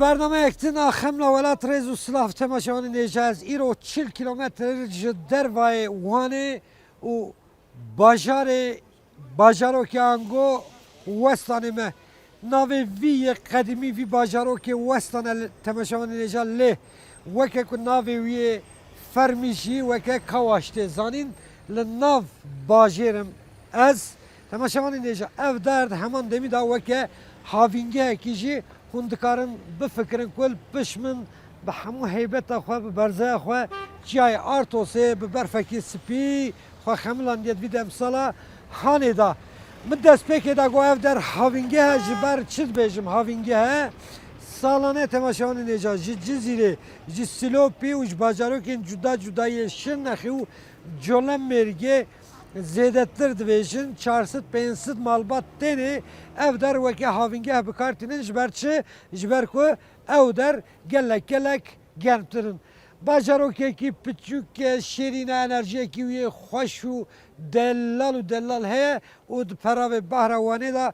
برنامه اکتن آخملا ولات رزو سلاف تماشاوان نجاز ایرو 40 کیلومتر جدر وای وانه و باجارو که انگو وستانه مه ناوی وی قدیمی وی باجارو که وستانه تماشاوان نجاز لی وکه که ناوی وی فرمیشی وکه کواشته زانین لناف باجرم از تماشاوان نجاز اف درد همان دمی دا وکه هاوینگه کیجی هندکارن بفکرن کل پشمن به همو هیبت خو به برزه خو جای آرتوسه به برفکی سپی خو خملان دید ویدم سالا هانی دا من دست پیک دا گو اف در هاوینگه جبر چیز بیجم هاوینگه سالانه تماشاوان نجا جزیره جی سلوپی و جباجارو که جدا جدای شن نخی و جولم مرگه زیادتر دویشن 400-500 malbat teni ev der veki havingeh bikartinin jberçi jberku ev der gelek gelptirin. Bajarokeki piçük ke şirine enerjiki ve hoş u dellal heye u para ve bahravane da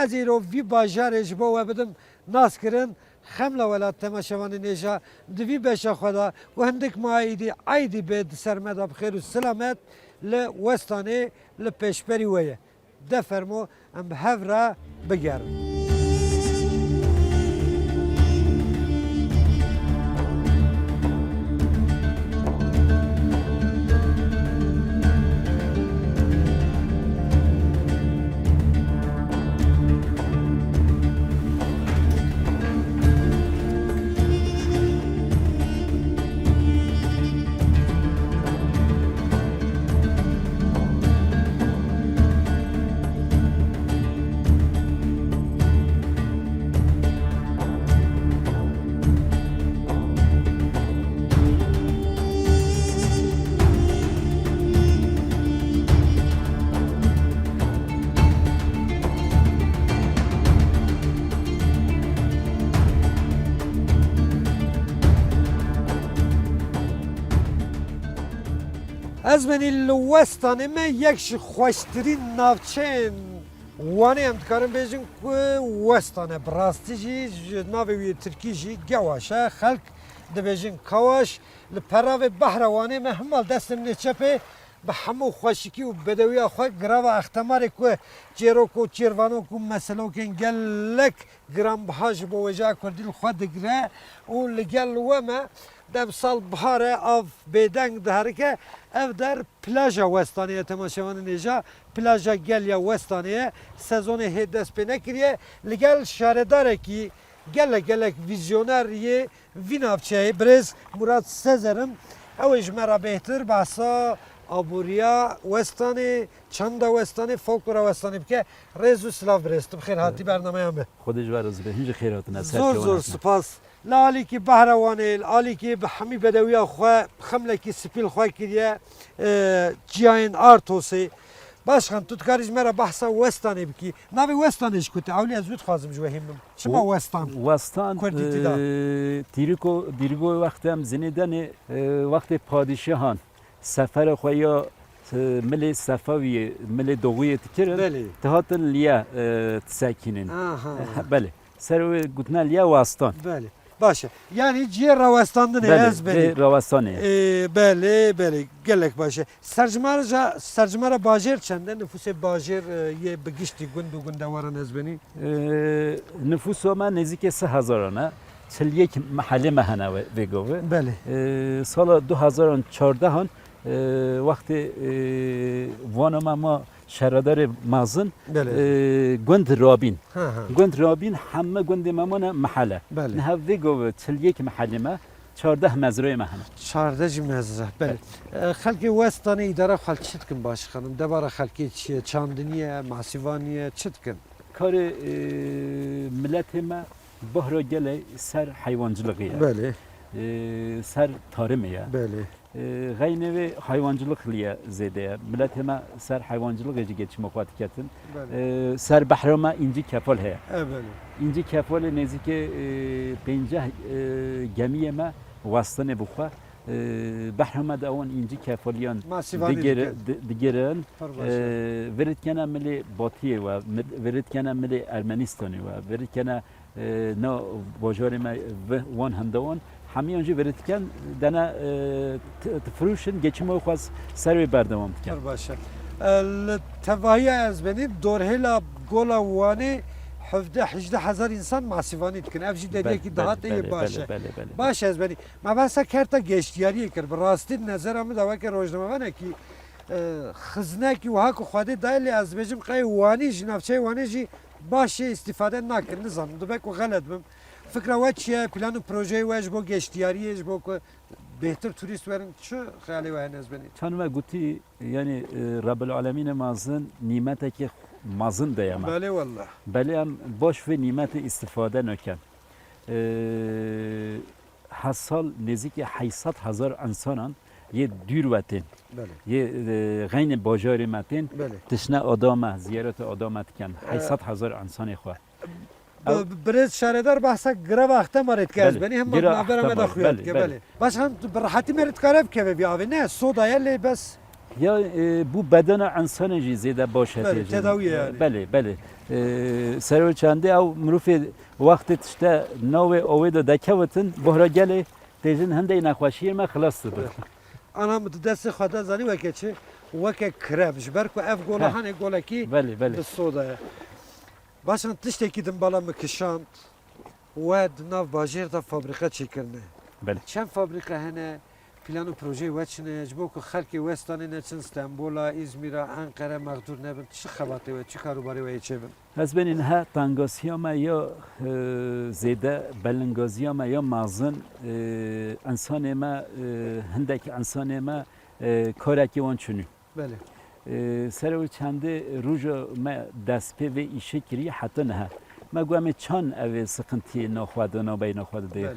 eziro vi bajarij bo ve bidim naskirin خملا ولا تماشاوان نجا دوی بشه خدا و هندک مایدی عیدی بد سرمدا بخیر و سلامت لوستانه لپشپری ویه دفرمو ام هفرا بگرم از من الوستانه من یکش خوشترین نافچین وانه هم دکارم بیجن که وستانه براستی جی ناوی ترکی جی گواشه خلق دبیجن کواش لپراو بحروانه من همال دستم نچپه به همو خوشکی و بدوی خواه گراو اختماری که جیرو که چیروانو که مسئلو که گلک گرام بهاج با وجه کردیل خواه دگره و لگل ومه دم سال بهاره آف بدنگ داره که ev der plaja westaniye temaşavanı neja plaja gelya westaniye sezonu hedes pe nekiriye ligel şaredare ki gelek vizyoner ye vinavçe brez Murat Sezer'im ev mera behtir basa aburiya westani çanda westani folklora westani ke rezu slav brestim xeyr hati bernameyam be خودش ورز به هیچ خیراتنا زور سپاس لالی کی بهروانه لالی کی به همی بدویا خو خمله کی سپیل خو کیه جاین آرتوسی باشخن تو کاریج مرا بحثا وستانه بکی ناوی وستانش کوتی اولی از وقت خازم جو همم چما وستان وستان دیرگو وقت هم زندان وقت پادشاهان سفر خویا ملی صفوی ملی دوغوی تکرن تهات لیا تساکینن بله سروی گوتنا لیا وستان بله باشه yani ciğer ravastandı ne ez beni ravastanı bele gelek başı sercmara bajer çende nüfusu bajer ye begişti günde varan ez beni nüfusu ama nezik 3000'a çelyek mahalle mahana ve gove bele sala 2014 vakti vanama ma شهردار مازن گوند رابین همه گوند مامون محله نه هفته گو چلیک محله ما 14 مزرعه مهنه 14 مزرعه بله خلقی وستانه اداره خلق چت کن باش خانم دبار خلقی چاندنیه ماسیوانیه چت کن کار ملت ما بحر گله سر حیوانچılığı بله سر tarımı بله غینه و حیوانچılık لیه زده ملت ما سر حیوانچılık geçme خاطرکتن سر بحرما اینجی کفال هست بله اینجی کفال نزدیک 50 گمیه ما واسطه بخوا بحرما داون اینجی کفالیان دیگران ورد کنه ملی باطیه و ورد کنه ملی ارمنستانی و ورد کنه نه باجاری ما وان هندوان همیان جی ورد کن دنا تفروشن geçimi خواست سر و بردوام کن. باشه. التوایی از بینیم دورهلا گولا وانی 17-18 insan masivani dikin. Evci dediği ki daha iyi başı. Baş ez beni. Ma basa kerta geçtiyari kir. Rastid nazaramı da vakit rojnama ne ki xizne ki ve haku xwade dayli az bejim qay wani jinavçe wani ji başı istifade nakir nizam. Dubek ve galet bim. Fikra ve çiye planı projeyi ve bu geçtiyari bu behtir turist verin şu hayali ve ez beni. Çan ve guti yani Rabbul Alemin mazın nimete ki mazın dayama. Bale vallah. Bale am boş ve nimeti istifade nöken. Hasal neziki 800,000 insanan ye dürvetin. Ye gayne bajari metin. Tişne adama ziyaret adama tken 800,000 insanı xwa. برز شهردار بحثا گره وقتا مرد کرد بنی هم برام داخویاد که بله باش هم راحتی مرد کارب که بیاوی نه سودایه لی بس یا bu bedene insanı ziyade baş بله تداوی yani بله سرو چنده او مروفی وقت işte نوې اوې د دکوتن بهره گله تیزن هنده نخوشی ما خلاص بود انا دست خدا زنی وکه وکه کرب جبر کو اف گوله هنه گوله کی بله سودایه Başın tiştekidin balamı kışant ve nav bajir da fabrika çekirne. Bele. Çem fabrika hene planı proje veçine bu ku xalki Westan'ın için İstanbul'a, İzmir'e, Ankara mağdur nebin çi xabatı ve çi karubari ve içebin. Az benin ha tangasiyama ya zede belengaziyama ya mazın insanema hindeki insanema karaki wan çünü. Bele. سر چنده روزا ما دست به ایشه کری حتی نه ما گویم چان اوی سقنتی نخواده نبای نخواده دیگه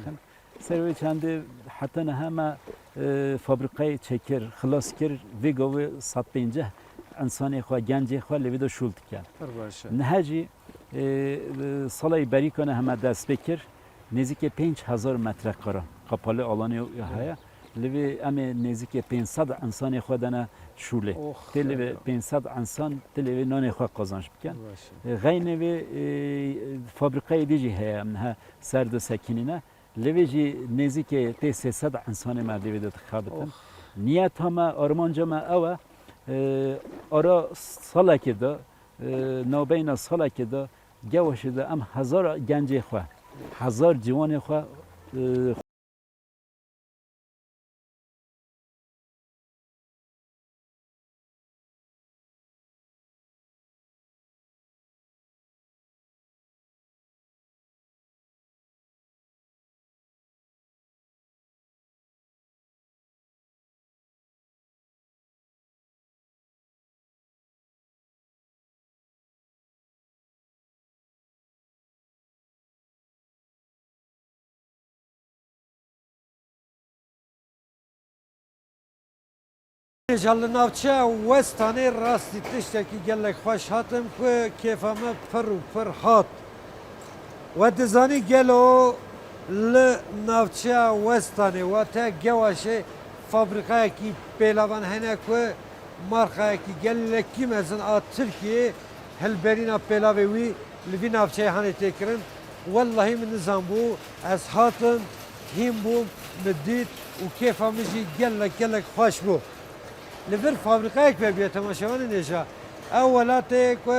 سر چنده حتی نه ما فابریکه چکر خلاص کر ویگوی 150 انسانی خواه گنجی خواه لیویدو شولد کرد نهجی سالای بری کنه همه دست بکر نزدیک 5000 متر قرار قپاله آلانی هیا لیوی امی نزدیک 500 انسانی خودنا شوله تلوی 500 انسان تلوی نان خود قازانش بکن غینه و فابریکه دیجی هیا منها سرد سکینینه لیوی جی نزدیک 300 انسان مردی داد خابتن نیت همه آرمانجا ما اوه آرا ساله که دا نابین ساله که دا جوش دا ام 1000 گنجی خواه 1000 جوان خواه Jallı navçe Westan'ı rastı tişteki gelek hoş hatım ki keyfame per hat. Ve dizani gelo l navçe Westan'ı ve te gevaşı fabrikaya ki pelavan hene ki markaya ki gelek ki mezun a Türkiye helberina pelavevi livi navçe hani tekrin. Vallahi min nizam bu az hatım him bu medit و keyfamızı gelek hoş bu. لبر فابریکه که بیاد تماشاگران نشا اولاته که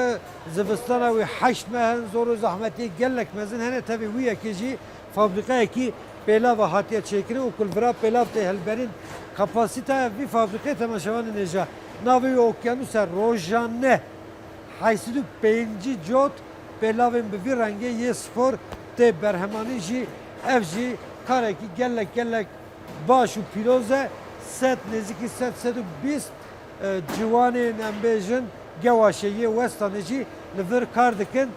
زبستان و 8 ماه زور و زحمتی گلک مزن هنه تبی ویا کیجی فابریکه کی پیلا و هاتیه چکری و کل برا پیلا ته هلبرین کپاسیته وی فابریکه تماشاگران نشا ناوی اوکیانوس روزانه 85 جوت پیلا و به رنگی یه سپور ته برهمانی جی افجی کاری کی گلک باش و پیروزه set neziki set 120 civanên embêjin gewaşeyê Westanê li vir kar dikin.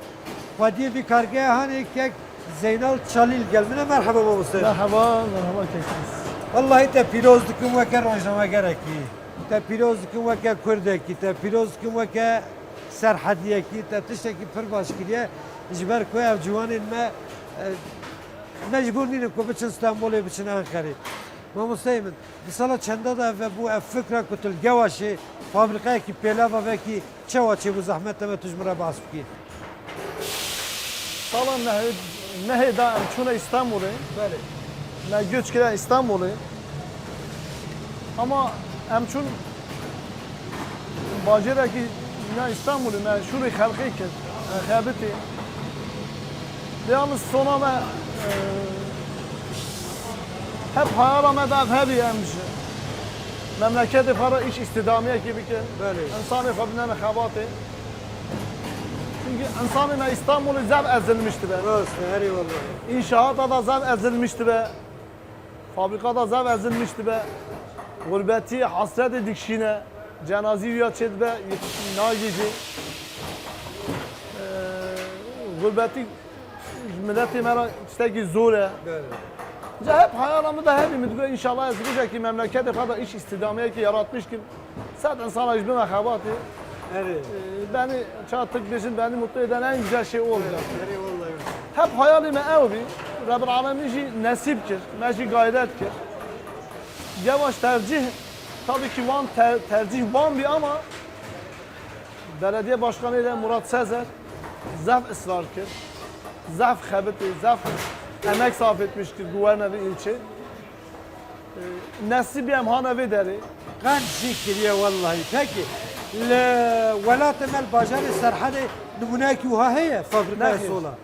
Xwediyê vî kargeha hanê kek Zeynal Çalîl gel. Mine merheba mamoste. Merhaba kekiniz. Vallahi te pîroz dikim weke rojnamegerekî. Te pîroz dikim weke Kurdekî. Te pîroz dikim weke serhediyekî. Te tiştekî pir baş kiriye. Ji ber ku ev ciwanên me mecbûr nînin ku biçin Stenbolê biçin Enqerê. Mamoste min di sala çenda da ve bu fikra kutul gewaşê fabrikaya ki pêlava vekî çawa çê bu zehmet me tujmira bas bikî. Salam nehid ne da çuna İstanbul'u, Bəli. ne göç gelen İstanbul'u. Ama emçun bacera ki ne İstanbul'u ne şurayı halkı ki habiti. Yalnız sona me hep hayalame da hep yemiş. Memleketi para iş istidamiye gibi ki. Bəli. İnsanı kabine mehabatı. Çünkü insanı ne İstanbul'u zaten ezilmişti be. Rast, hər eyvallah. İnşaatta da zaten ezilmişti be. Fabrikada zaten ezilmişti be. Gurbeti hasret edik şine. Cenazi yiyat çed be. Nagici. Gurbeti milleti mera işte ki zor. Bəli. Hep hayalamı da hep ümit inşallah ezilecek ki memlekete kadar iş istidamiye ki yaratmış ki. Zaten sana hiçbir mehabatı. Əri. Beni çattık bizim beni mutlu eden en güzel şey o olacak. Hər eyvallah. Hep hayalime evi, Rabbil Alemin işi nasiptir, meşi gayrettir. Yavaş tercih, tabii ki Van tercih Van bir ama belediye başkanı ile Murat Sezer zaf ısrar kır. Zaf habiti, zaf emek sarf etmiştir Guvernevi ilçe. Nasip hem evi deri. Qan zikriye vallahi. Peki. Velat mel bajarı serhade numunaki uha heye fabrika Nədir? sola.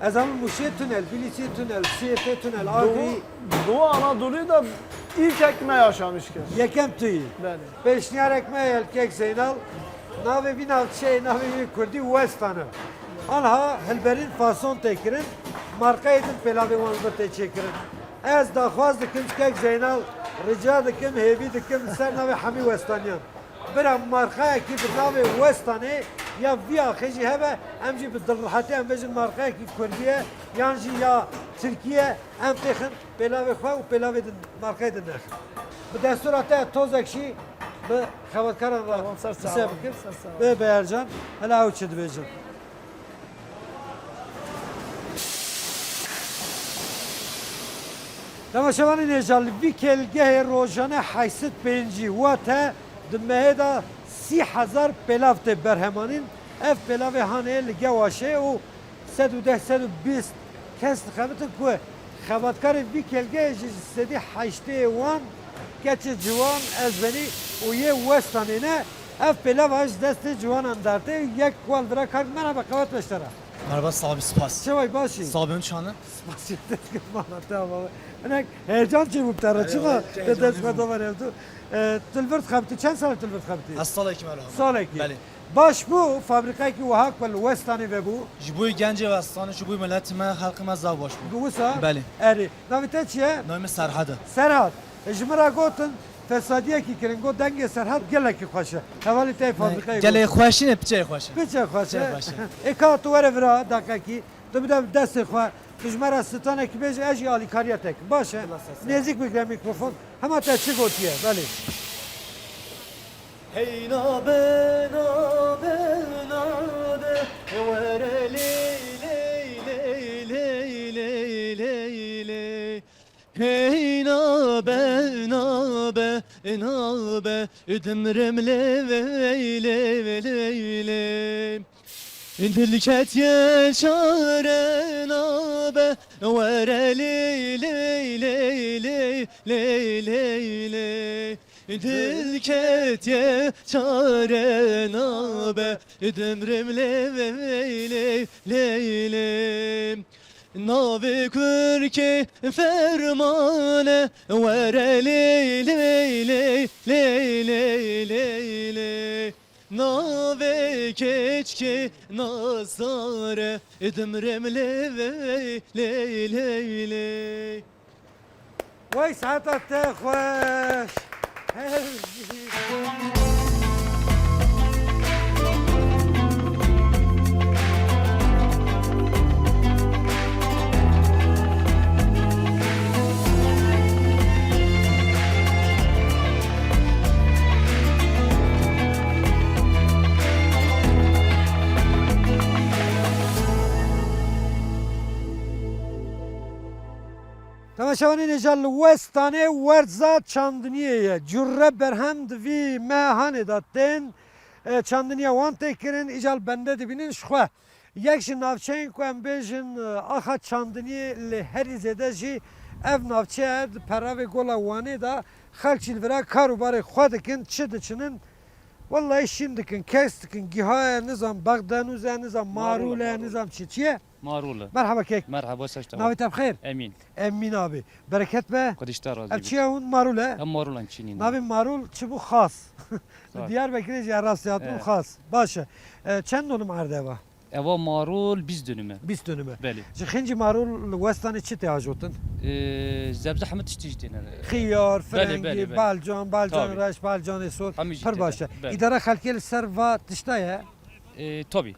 Azamın Muşiye tünel, Bilisi tünel, Siirt'e tünel, Agri, Doğu Anadolu'yu da ilk ekme yaşamış ki. Yekem tüyü. Beni. Beşniyar ekmeğe elkek Zeynal, nave binav şey, nave Kurdi Westanı. Anha helberin fason tekirin, marka edin pelavi wanzda te çekirin. Ez daxwaz dikim kek Zeynal, rica dikim, hevi dikim, ser nave Hami Westanyan. Bira markaya ki bir nave Westanı, ya via xeji hebe, em jî bi dilrahatî em bêjin markaya ki Kurdiye, yan jî ya Tirkiye, em texin pelavê xwe û pelavê din markayê din nexin. Bi destûra te tozek jî bi xebatkaran re Tamam, ser sağ ol. bise bikin. Ser sağ ol. Bê Behercan, hela ew çi dibêjin. Temaşevanên êjalî vî kelgehê rojane heysit pêncî wate di mehê da 30,000 pelav tê berhemanîn. Ev pelavê haneyê li gewaşê û 110-120 kes dixebitin ku xebatkarên vî kelgehê jî sedî heştê wan keçi ciwan ezbenî û yê westanê ne ev pelava ji destê ciwanan derdê yek wan vira kar merhaba qebat beştera. Merhaba sahibi spas. Çavay başî. Sahibinin çanı. Spasiye destek tamam. Enek heyecan çabuk tara çıma. Destek dolar evdu. Tülvert kaptı. Çend sene tülvert kaptı? Hastala iki merhaba. Saleki. Beli. Baş bu fabrikayı ki vahak vel Westani ve bu. Jibuy gence ve astanı jibuy milletime halkıma zav baş bu. Bu sa. Beli. Eri. Navite çiye? Nöme serhadı. Serhat. Jmira gotin fesadiye ki kirin go denge serhat geleki xoşe. Havali te fabrikayı. Gele xoşin hep çay xoşin. Biçe xoşe. Biçe xoşe. Eka tu vere vira dakiki. Dibide desti xwe. Jmara stane ki bej eji ali kariyetek. Başı. Nezik bikre mikrofon. Hema te çi gotiye. Beli. Hey nabe nabe nabe vere ley ley ley ley ley ley ley. Hey nabe nabe nabe ödümrüm ley ley ley ley. Dilket ye çare nabe vere ley ley ley ley ley ley ley. Dilket ye çare nabe ödümrüm ley ley ley ley. Navi kürke fermane vere ley ley ley ley ley ley ley. Nave keçke nazare edimrem ley ley ley ley. Vay saata te xoş. Temaşavanên êja li Westanê werza çandiniye ye. Cure berhem di vî mehanê de tên çandiniya wan tê kirin îja li bende dibînin ji xwe. یک جی ناوچهین که ام بیجن آخا چاندنی لحری زده جی ev navçe perave gola vane da halkçil vera karu bare xwedikin çi diçinin vallahi şimdikin kestikin gihaya nizam bagdanuze nizam marule nizam çiçiye مارولا merhaba kek مرحبا ساشتا navi tebxir امين emin abi bereket be قدشتا ev راضي çiye hun marule هم مارولا نشينين navi marul çi bu khas Sağ ol. Diyarbakır'ı cerrasiyat bu Evet. khas başa çend onu mardeva اوا مارول 20 دنمه 20 dönüme بله Jixinci marul westanı çi teyajotun زبزه حمد تشتيجتين خيار بله، فرنگی بله. بالجان بالجان Tabii. رش بالجان سور Hamı پر ciddi, باشه بله. idare خلکی سر و تشتایه توبي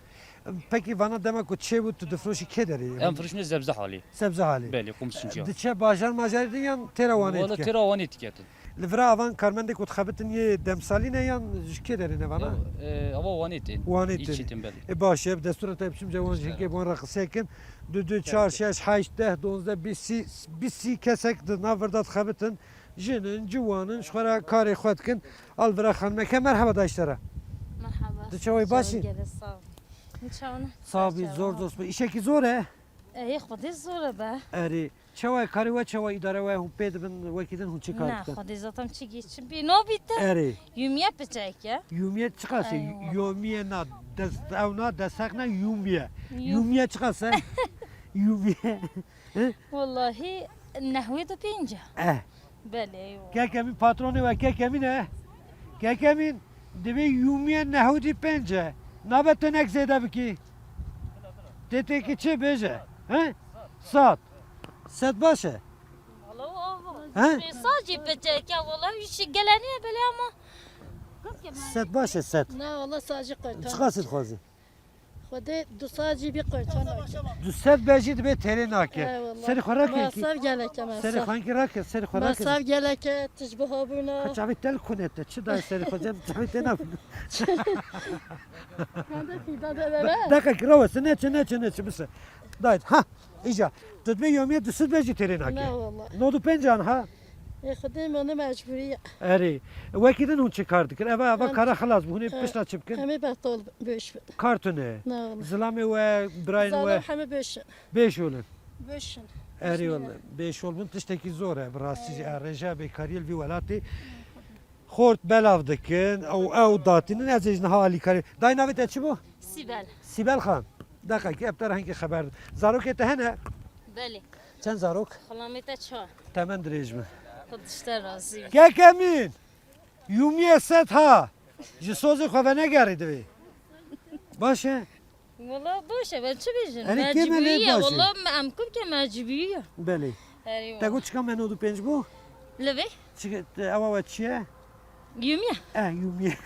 peki bana demek o çe bu tufroşi kederi ام فرشنا زبزه حالي sebze hali بله قوم سنجا diçe bajar majar diyan teravane والله etke ترى واني تكاتن livra avan karmende kut xabitin ye demsaline yan kederi ne bana اوا واني تين واني تين. يشتين بله باشه destura tepsim cevan jinke bon raksekin dü çar şeş haş deh donzda bisi kesek de naverdat xabitin jinin civanın şura kare xwetkin al vira xanmeke merhaba daşlara مرحبا ده چاوی باشی؟ نشونه Sabi zor dost bu işeki zor he ايه خودی زوره به eri çavay karı ve çavay idare ve hum pedibin vekidin hum نه çıkarttı خودی زاتم چی گیچ بی نو بیته eri یومیه بچه که yumiye çıkarsa Eyvallah. yumiye na evna destekna yumiye yumiye çıkarsa yumiye والله نحوی دو پینجا بله ایوه kekemin patronu ve kekemin he kekemin devi yumiye nehudi pence nabet önek zede biki dedi ki çi beje he sat başı والله آوا ها؟ ساجی بچه که والله یوشی گلنیه بله اما sat başı sat نه والله ساجی قرطان çıkarsın xozi خودی دو ساجی بی قرطان Du set beji be tere nake. Seni xorak ki. مصاف گلکه Seni مصاف xanki rak seni xorak. مصاف گلکه تجبه ها بونا Kaçavi tel kunette. Çi da seni xocam çavi tena. کنده پیدا داره Dakika kirava ne çi bise. Dayt ha. İja. Tutme yomiye du set beji tere نه nake. والله Nodu pencan ha. خودی منو مجبوری Eri. Vekidin hun çıkardık. Eva kara xalas bu ne pişta çıpkın. همه بطال بش بده Kartone. نه والله Zlami ve Brian زالم ve همه بشن 5 olun. بشن Eri olun. 5 olun tişteki zor he. Rastı reja be kariyel vi velati. Xort belav dikin. Ev datinin ezejne hali kari. Dayı navet etçi bu? سیبل Sibel Khan. Dakika ki eptar hangi haber. Zarok ete hene. بله Sen zarok. خلامیت چه Temen direjme. خودشته رازی Kekemin. Yumiye set ha. Jisozi xwe ne geridi vi. Başı. والله باشه ولی چه بیشن یعنی کی ملی مجبوریه باشه؟ والله امکم که مجبوریه Beli. ایوه Tegu çıkan menodu penç bu. لبه Çık ava ve çiye. یومیه Yumiye.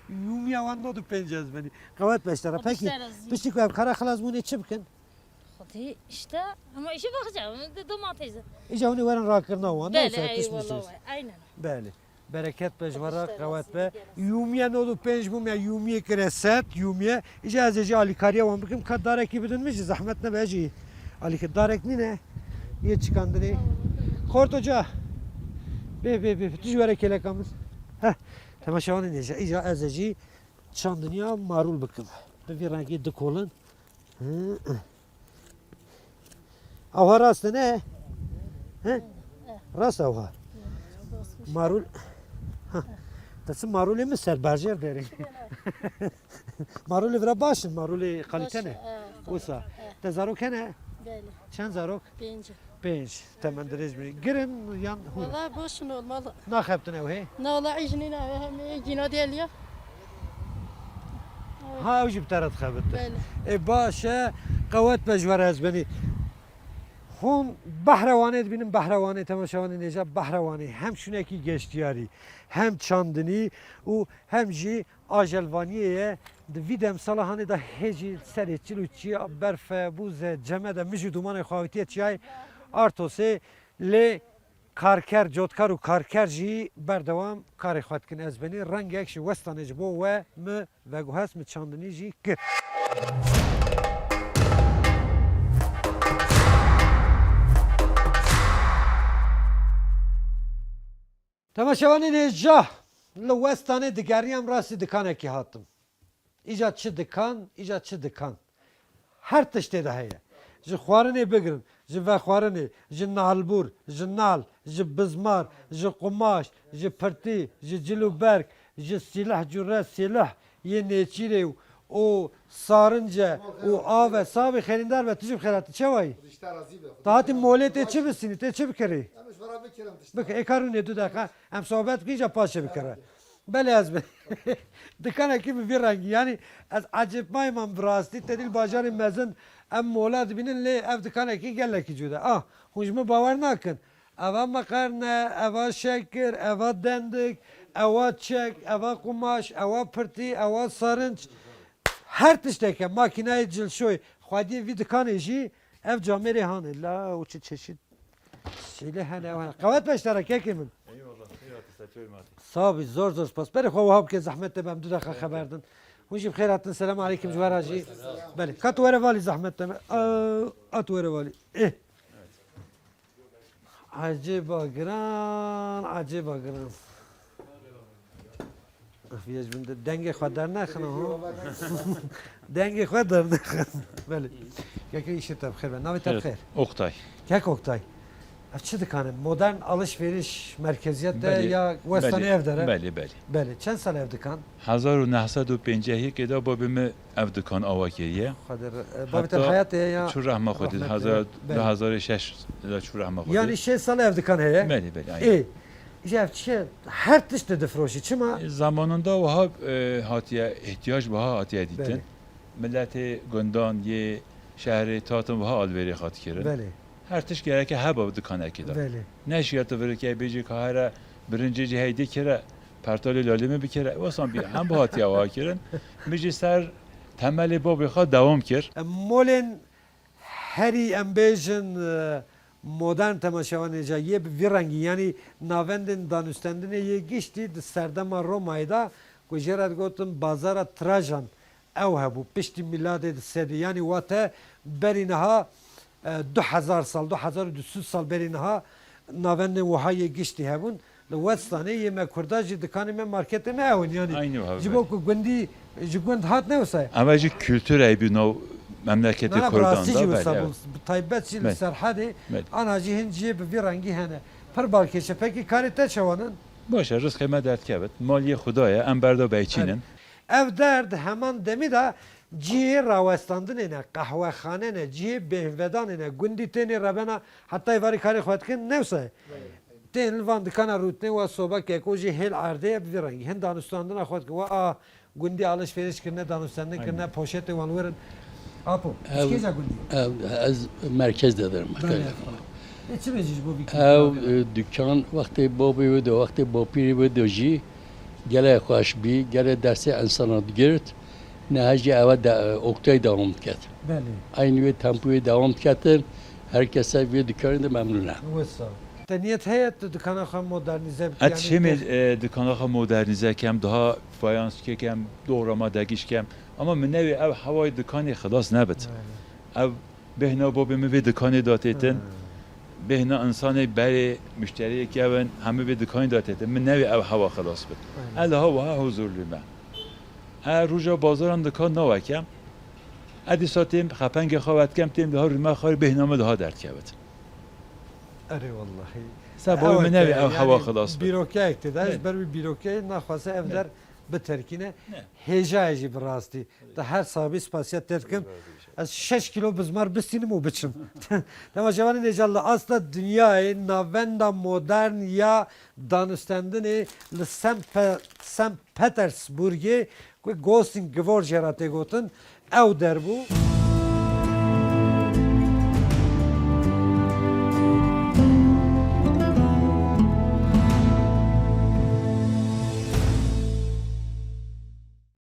Yumiye van nodu pençez beni. Kavat beşlere. Peki. خودشته رازی Piştik ev kara xalas bu ne çıpkın. خودی اشته اما ایشی بخجم دوماتیزه İca onu veren rakırna o anda. بله ای والله aynen Beli. Bereket pejvara kavat be. Yumiye nodu penç bu me yumiye kreset yumiye. İca azeci Ali Kariye van bikim kadar ekibidin mi zahmet ne beci. Ali kadar ekni ne? Ye çıkandırı. Kort hoca. Be. Tücvere kelekamız. Heh. Temaşavanı nece. İca azeci çandınıya marul bikim. Bir rengi dıkolun. Avha rastı ne? He? Rast avha. Marul. Tası marul mi ser barjer derim. Marul vra başın marul kalite ne? Osa. Te zarok ne? بله Çen zarok? پنج 5. Temen derez mi? Girin yan hu. والله باشن والله Na xeptin ev he? نه والله عجنی نه همه جینا دیلیا Ha ucib tarat xebitte. بله باشه قوت بجور از بنی هم بهروانه بینیم بهروانه تماشاوانی نجا بهروانه هم شونه کی گشتیاری هم چاندنی و هم جی آجلوانیه دویدم سالهانی دا هجی سری چلو چی برف بوز جمع دا مجی دومان خواهیتی چیای آرتوسه لی کارکر جوتکار و کارکر جی بردوام کاری خواهد کن از بنی رنگ اکشی وستانه جبو و و گوهست م چاندنی جی که تماشاوانی نجا لوستانه دگریم راستی دکانه کی هاتم İca çi dikan, ica çi dikan. Her tiştê de heye. Ji xwarinê bigirin, ji vexwarinê, ji nalbûr, ji nal, ji bizmar, ji qumaş, ji pirtî, ji cilûberk, ji sîleh cure sîleh, yê nêçîrê û sarince û ave savê xêrîndar ve tu jî xêratî çewayî? Tu hatî molê tê çi bisînî, tê çi bikirî? Bike êkarûnê du dakika em sohbet bikî îca paşê bikire. Belê ez bi dikanekî bi vî rengî yani ez ecêbmayî man bi rastî te dîl bajarê mezin em mola dibînin lê ev dikanekî gelekî cuda. Ah hûn ji min bawer nakin. Eva meqerne, eva şekir, eva dendik, eva çek, eva qumaş, eva pirtî, eva sarınç. Her tişteke makîneyê cilşoy xwediyê vî dikanê jî ev camerê hanê la û çi çeşît şeylê hene ew hene. Qewet beşdara kekê min. Sabî zor zor spas. Berê xwe wiha bike zehmet te bem du deqa xeber din. Hûn jî bixêr hatin selam aleykum ji wera jî. Belê ka tu were valî zehmet te me. A tu were valî. Acêba giran, acêba giran. Vîya ji min de dengê xwe dernexin ha. Dengê xwe dernexin. Belê. Kekê îşê te bixêr be. Navê te bixêr. Oktay. Kek Oktay. Ev çi dikanê? Modern alışveriş merkeziyet de Belê, ya westanê ev dere? Belê, belê. Belê. Çend sal ev dikan? 1950 da babamı ev dikan ava kiriye. Xwedir. Babetên hayatê ya. Çu rahme xwe did. Belê. 2006 da çu rahme xwe Yani did. 6 sal ev dikan heye? Belê, belê. aynen. İyi. İşte ev çi her tişte difroşi. Çima? Zamanında vaha hatiye ihtiyaç vaha hatiye Belê. didin. Milleti gundan ye şehri tatın vaha alveri hat kirin. Belê. Her tiş gereke heba dikan ekida. Belê. Ne şiyatı verir ki beci kahara birinci ciheydi kire pertoli lalimi bir kere wasan bir hem bu hatiye ava kirin. Mici ser temeli babi xa devam kir. Molên herî em bêjin modern temaşevanê ca yê bi vî rengî yani navendên danûstendinê yê giştî di serdema Romayê da ku jê re digotin bazara Trajan ew hebû piştî miladê di sedî yani wate berî niha 2000 sal 2200 sal berî niha navendên wiha yê giştî hebûn li Westanê yê me Kurda jî dikanê me marketê me ewin yani Aynı var. ji bo ku gundî ji gund hat ne wisa Ama ji kültür evi no memleketi Nana Kurdan'da براستی böyle. جی تایبەت جی بله. سەرحەدێ بله. ئانا جی هەن جیێ بە vî rengî hene pir balkêşe pekî karê te çewanin Başa rızkı dert kebet. Maliye Xudaya em berda beyçinin. ev derd heman demî da cihê rawestandinê ne qehwexane ne cihê bêhvedanê ne gundî tenê rebena heta varî karê xwe dikin newsa tên li van dikana rûtinê we sobekek û jî hêl erdê bi vî rengî hin danûstandina xwe dikin we a gundî alişverîş kirine danûstandin kirine poşetê wan werin apo kêja gundî از مرکز دادم çi bêjî ji bo vî او دکان وقتی بابی بود و وقتی با پیری بود و جی گله خوش بی گله درسی انسانات گرد نه هجی اول اکتای دوام کرد Belê aynı tempoyu devam kerdin herkese bir dükkanında memnunum. wisa te niyet heye tu dikana xwe modernîze bikî Et şemê dikanaxa modernize kem daha fayans kekem doğrama degiş kem. Ama min nevi ev havayı dikanê xilas nebit. Ev behna babamı ve dikanê datetin. Behna insanê berê müşteriyek evin hemû vê dikanê datetin. Min nevi ev hava xilas bit. El hava huzurlu me. Roja bazaran dikan nawekem. Edi satêm xepengê xwe vetkem têm daha rûme xwe behna me daha dert kevit. Erê wallahi Sebabı min nevi ev hava xilas bit. Bîrokeyek te de Evet. ji ber wî bîrokeyê naxwase ev Evet. der biterkîne Ne? hêjayê jî bi rastî te her sabî spasiyet te dikim ez 6 kilo bizmar bistînim û biçim Dema şevanê nêca li asla dünyayê navenda modern ya danûstendinê li St Petersburgê ku Gostin Gvor jê ra tê gotin ew derbû